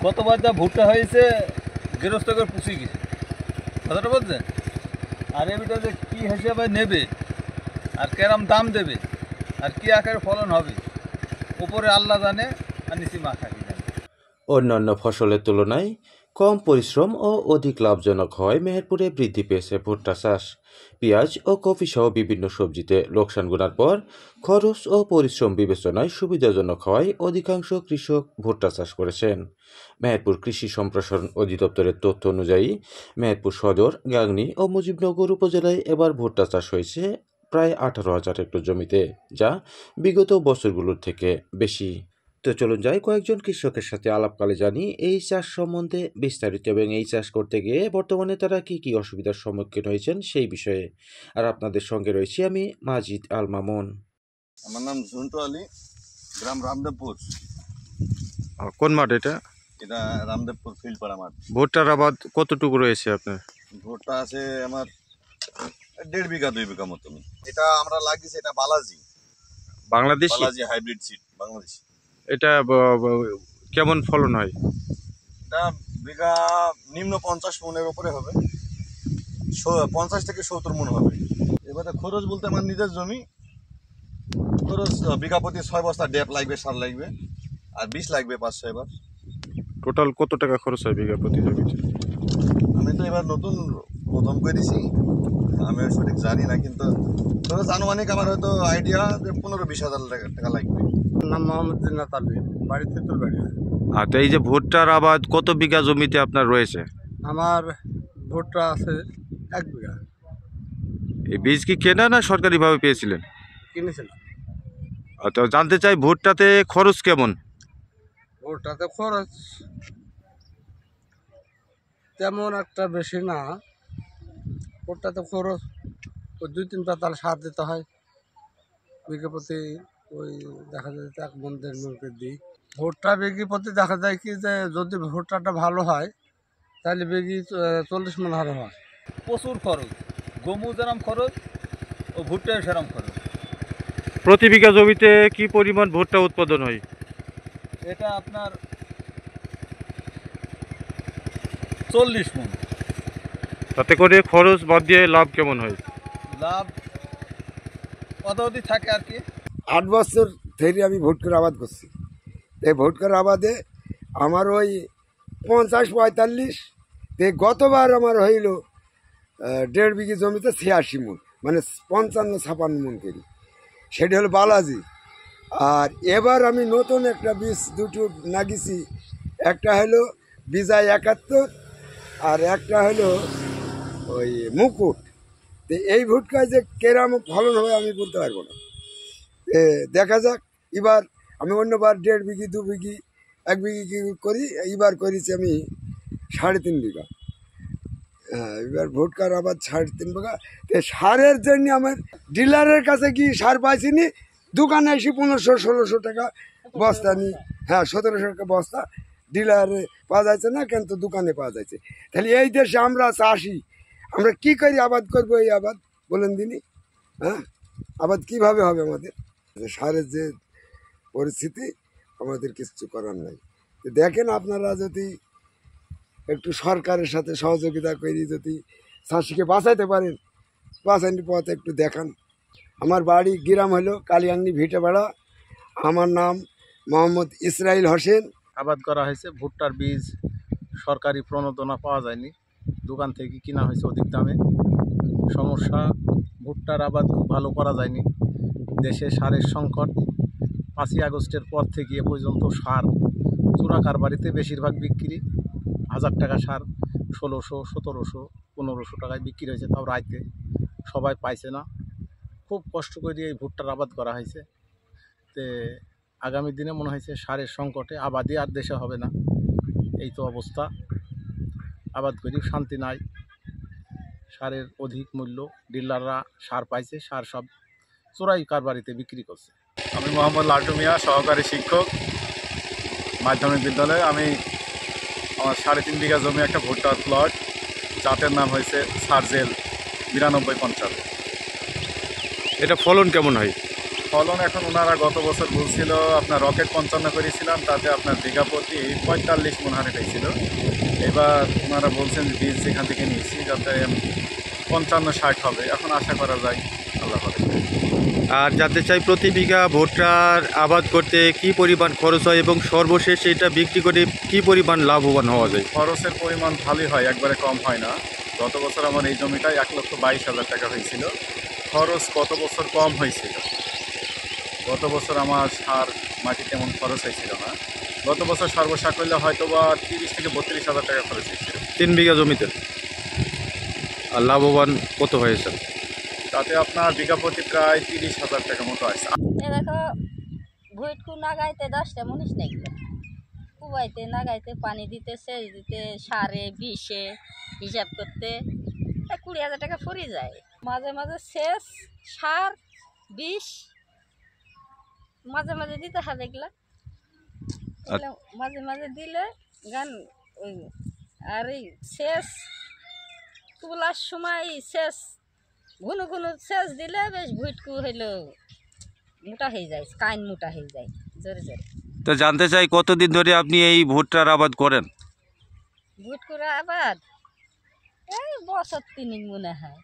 গতবার যা ভুট্টা হয়েছে গৃহস্থ করে পুষি গেছে, কথাটা বলছেন। আর এর ভিতরে কী হিসেবে নেবে আর কেরম দাম দেবে আর কী আকারে ফলন হবে উপরে আল্লাহ জানে আর নিচে মা খাকি জানে। অন্যান্য ফসলের তুলনায় কম পরিশ্রম ও অধিক লাভজনক হয় মেহেরপুরে বৃদ্ধি পেয়েছে ভুট্টা চাষ। পেঁয়াজ ও কফি সহ বিভিন্ন সবজিতে লোকসান গুনার পর খরচ ও পরিশ্রম বিবেচনায় সুবিধাজনক হওয়ায় অধিকাংশ কৃষক ভুট্টা চাষ করেছেন। মেহেরপুর কৃষি সম্প্রসারণ অধিদপ্তরের তথ্য অনুযায়ী মেহেরপুর সদর, গাংনী ও মুজিবনগর উপজেলায় এবার ভুট্টা চাষ হয়েছে প্রায় 18,000 হেক্টর জমিতে, যা বিগত বছরগুলোর থেকে বেশি। তো চলুন যাই কয়েকজন কৃষকের সাথে আলাপকালে জানি এই চাষ সম্বন্ধে বিস্তারিত এবং এই চাষ করতে গিয়ে বর্তমানে তারা কি কি অসুবিধার সম্মুখীন হয়েছেন সেই বিষয়ে। আর আপনাদের সঙ্গে রয়েছি আমি মাজিদ আল মামুন। আমার নাম ঝুন্টু আলী, গ্রাম রামদেবপুর। কোন মাঠ এটা? এটা রামদেবপুর ফিল্ডপাড়া মাঠ। ভুট্টার আবাদ কতটুকু রয়েছে আপনার? ভুট্টা আছে আমার 1.5 বিঘা 2 বিঘা মতন। এটা আমরা লাগিয়েছি, এটা বালাজি হাইব্রিড সিড বাংলাদেশ। এটা কেমন ফলন হয়? এটা বিঘা নিম্ন 50 মনের উপরে হবে, 50 থেকে 70 মন হবে। এবারে খরচ বলতে আমার নিজের জমি, খরচ বিঘা প্রতি 6 বস্তা ড্যাপ লাগবে, সার লাগবে, আর 20 লাগবে 500 এবার। টোটাল কত টাকা খরচ হয় বিঘা প্রতি জমিতে? আমি তো এবার নতুন প্রথম করেছি, আমি সঠিক জানি না, কিন্তু খরচ আনুমানিক আমার হয়তো আইডিয়া যে 15-20 হাজার টাকা লাগবে। নাম মোহাম্মদ জিন্নাত আলী, বাড়ি তেঁতুলবাড়ি। তো এই যে ভুট্টার আবাদ কত বিঘা জমিতে আপনার রয়েছে? আমার ভুট্টা আছে 1 বিঘা। এই বীজ কি কেনা না সরকারিভাবে পেয়েছিলেন? কিনেছিলাম। তো জানতে চাই ভুট্টাতে খরচ কেমন? ভুট্টাতে খরচ তেমন একটা বেশি না। ভুট্টাতে খরচ ওই 2-3 পাতাল সার দিতে হয় বিঘা প্রতি। ওই দেখা যায় 1 মণ 1.5 মণ করে দিই। ভুট্টা বিঘি প্রতি দেখা যায় কি যে যদি ভুট্টাটা ভালো হয় তাহলে বিঘি 40 মণ হারে হয়। প্রচুর খরচ, গমু যেরম খরচ ও ভুট্টায় সেরম খরচ। প্রতি বিঘা জমিতে কি পরিমাণ ভুট্টা উৎপাদন হয়? এটা আপনার 40 মণ। তাতে করে খরচ বাদ দিয়ে লাভ কেমন হয়? লাভ অতদি থাকে আর কি। 8 বছর ধরে আমি ভুট্টার আবাদ করছি। এই ভুট্টার আবাদে আমার ওই 50-45, গতবার আমার হইল 1.5 বিঘি জমিতে 86 মণ, মানে 55-56 মণ করি। সেটা হলো বালাজি। আর এবার আমি নতুন একটা বীজ দুটো লাগিয়েছি, একটা হলো বিজয় 71 আর একটা হলো ওই মুকুট। তো এই ভুট্টায় যে কেরাম ফলন হবে আমি বলতে পারবো না, দেখা যাক। এবার আমি অন্যবার 1.5 বিঘি 2 বিঘি 1 বিঘি কি করি, এইবার করেছি আমি 3.5 বিঘা। এবার ভুট্টার আবার 3.5 বিঘা। সারের জন্য আমার ডিলারের কাছে কি সার পাইছি নি, দোকানে এসে 1500-1600 টাকা বস্তা নি। হ্যাঁ, 1700 টাকা বস্তা ডিলারে পাওয়া যাচ্ছে না, কিন্তু দোকানে পাওয়া যাচ্ছে। তাহলে এই দেশে আমরা চাষি, আমরা কি করি আবাদ করবো? এই আবাদ বলেন দিনই, হ্যাঁ, আবাদ কিভাবে হবে আমাদের? সারের যে পরিস্থিতি, আমাদের কিছু করার নাই। তো দেখেন, আপনারা যদি একটু সরকারের সাথে সহযোগিতা করি, যদি চাষিকে বাঁচাইতে পারেন, বাঁচানোর পথ একটু দেখান। আমার বাড়ি গ্রাম হলো কালিয়াঙ্গি ভিটেপাড়া। আমার নাম মোহাম্মদ ইসরাইল হোসেন। আবাদ করা হয়েছে ভুট্টার বীজ, সরকারি প্রণোদনা পাওয়া যায়নি, দোকান থেকে কিনা হয়েছে অধিক দামে। সমস্যা, ভুট্টার আবাদ খুব ভালো করা যায়নি। দেশে সারের সংকট। 5ই আগস্টের পর থেকে এ পর্যন্ত সার চোরা কারবারিতে বেশিরভাগ বিক্রি। 1000 টাকা সার 1600, 1700, 1500 টাকায় বিক্রি হয়েছে, তাও রাইতে সবাই পাইছে না। খুব কষ্ট করে এই ভুট্টার আবাদ করা হয়েছে। তে আগামী দিনে মনে হয়েছে সারের সংকটে আবাদই আর দেশে হবে না। এই তো অবস্থা, আবাদ করি শান্তি নাই। সারের অধিক মূল্য, ডিলাররা সার পাইছে, সার সব চোরাই কারবারিতে বিক্রি করছে। আমি মোহাম্মদ লাটু মিয়া, সহকারী শিক্ষক, মাধ্যমিক বিদ্যালয়ে। আমি আমার 3.5 বিঘা জমি একটা ভুট্টার প্লট, জাতের নাম হয়েছে সার্জেল 9250। এটা ফলন কেমন হয়? ফলন এখন ওনারা গত বছর বলছিল আপনার রকেট 55 করেছিলাম, তাতে আপনার বিঘা প্রতি 45 মন হারে পেয়েছিল। এবার ওনারা বলছেন বীজ সেখান থেকে নিয়েছি যাতে 55-60 হবে, এখন আশা করা যায় আল্লাহ করে। আর জানতে চাই প্রতি বিঘা ভুট্টার আবাদ করতে কি পরিমাণ খরচ হয় এবং সর্বশেষ এটা বিক্রি করে কি পরিমাণ লাভবান হওয়া যায়? খরচের পরিমাণ ভালোই হয়, একবারে কম হয় না। গত বছর আমার এই জমিটায় 1,22,000 টাকা হয়েছিল। খরচ গত বছর কম হয়েছিল। গত বছর আমার সার মাটি তেমন খরচ হয়েছিল না। গত বছর সর্বসার করলে হয়তো বা 30 থেকে 32,000 টাকা খরচ হয়েছিল 3 বিঘা জমিতে। আর লাভবান কত হয়েছে? তাতে আপনার বিঘা প্রতি প্রায় 30,000 টাকা মতো আসছে। এ দেখো ভুইটকু নাগাইতে 10টা মনিস নেই, কুবাইতে নাগাইতে পানি দিতে সেচ দিতে সারে বিষে হিসাব করতে 20,000 টাকা ফুরি যায়। মাঝে মাঝে সেচ সার বিষ মাঝে মাঝে দিতে হয় এগুলা, মাঝে মাঝে দিলে গান ওই আর এই সেচ তুলার সময় সেচ ঘুনো ঘুনো সেচ দিলে বেশ ভুইটকু হইলো মোটা হয়ে যায়, কাইন মোটা হয়ে যায় জোরে জোরে। তো জানতে চাই কতদিন ধরে আপনি এই ভুট্টার আবাদ করেন? ভুটকুর আবাদ এই বছর 3 মনে হয়।